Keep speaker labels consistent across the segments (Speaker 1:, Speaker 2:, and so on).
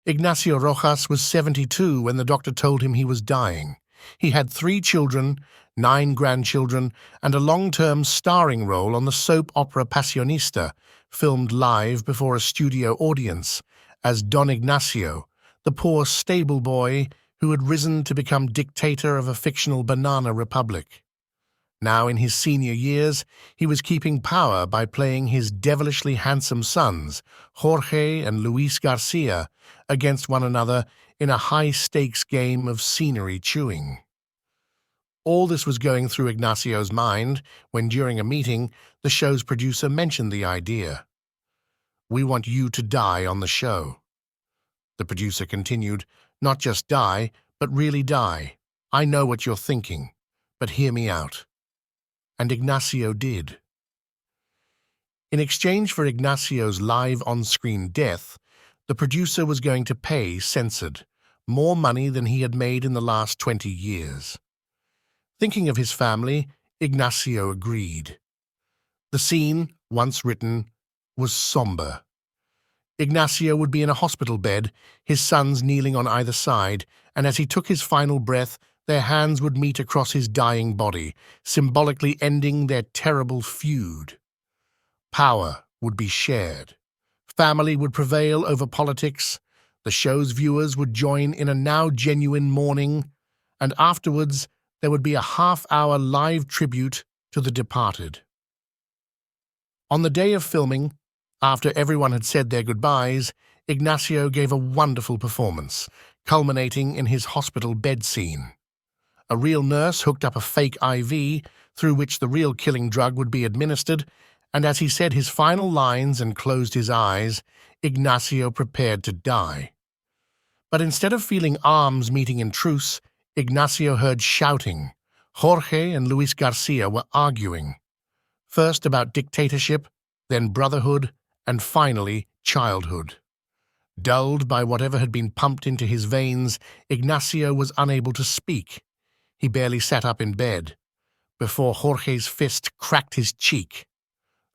Speaker 1: Ignacio Rojas was 72 when the doctor told him he was dying. He had 3 children, 9 grandchildren, and a long-term starring role on the soap opera Passionista, filmed live before a studio audience, as Don Ignacio, the poor stable boy who had risen to become dictator of a fictional banana republic. Now in his senior years, he was keeping power by playing his devilishly handsome sons, Jorge and Luis Garcia, against one another in a high-stakes game of scenery chewing. All this was going through Ignacio's mind when, during a meeting, the show's producer mentioned the idea. "We want you to die on the show." The producer continued, "Not just die, but really die. I know what you're thinking, but hear me out." And Ignacio did. In exchange for Ignacio's live on-screen death, the producer was going to pay Censored more money than he had made in the last 20 years. Thinking of his family, Ignacio agreed. The scene, once written, was somber. Ignacio would be in a hospital bed, his sons kneeling on either side, and as he took his final breath, their hands would meet across his dying body, symbolically ending their terrible feud. Power would be shared. Family would prevail over politics. The show's viewers would join in a now genuine mourning, and afterwards there would be a half-hour live tribute to the departed. On the day of filming, after everyone had said their goodbyes, Ignacio gave a wonderful performance, culminating in his hospital bed scene. A real nurse hooked up a fake IV through which the real killing drug would be administered, and as he said his final lines and closed his eyes, Ignacio prepared to die. But instead of feeling arms meeting in truce, Ignacio heard shouting. Jorge and Luis Garcia were arguing, first about dictatorship, then brotherhood, and finally childhood. Dulled by whatever had been pumped into his veins, Ignacio was unable to speak. He barely sat up in bed, before Jorge's fist cracked his cheek.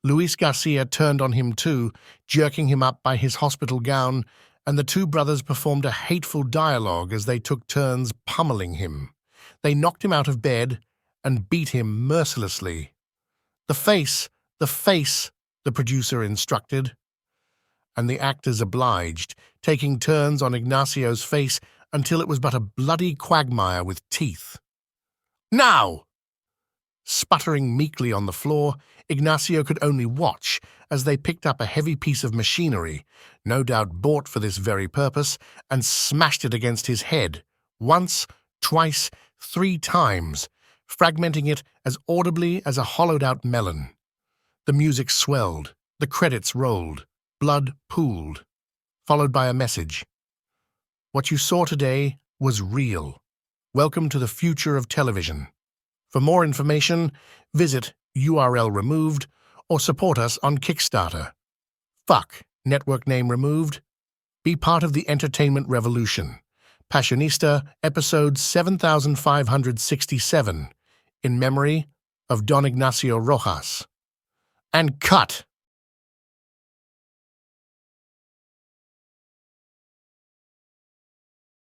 Speaker 1: Luis Garcia turned on him too, jerking him up by his hospital gown, and the 2 brothers performed a hateful dialogue as they took turns pummeling him. They knocked him out of bed and beat him mercilessly. The face, the producer instructed. And the actors obliged, taking turns on Ignacio's face until it was but a bloody quagmire with teeth. "Now!" Sputtering meekly on the floor, Ignacio could only watch as they picked up a heavy piece of machinery, no doubt bought for this very purpose, and smashed it against his head, once, twice, 3 times, fragmenting it as audibly as a hollowed-out melon. The music swelled, the credits rolled, blood pooled, followed by a message. "What you saw today was real. Welcome to the future of television. For more information, visit URL removed or support us on Kickstarter. Fuck network name removed. Be part of the entertainment revolution. Passionista, episode 7567, in memory of Don Ignacio Rojas." And cut!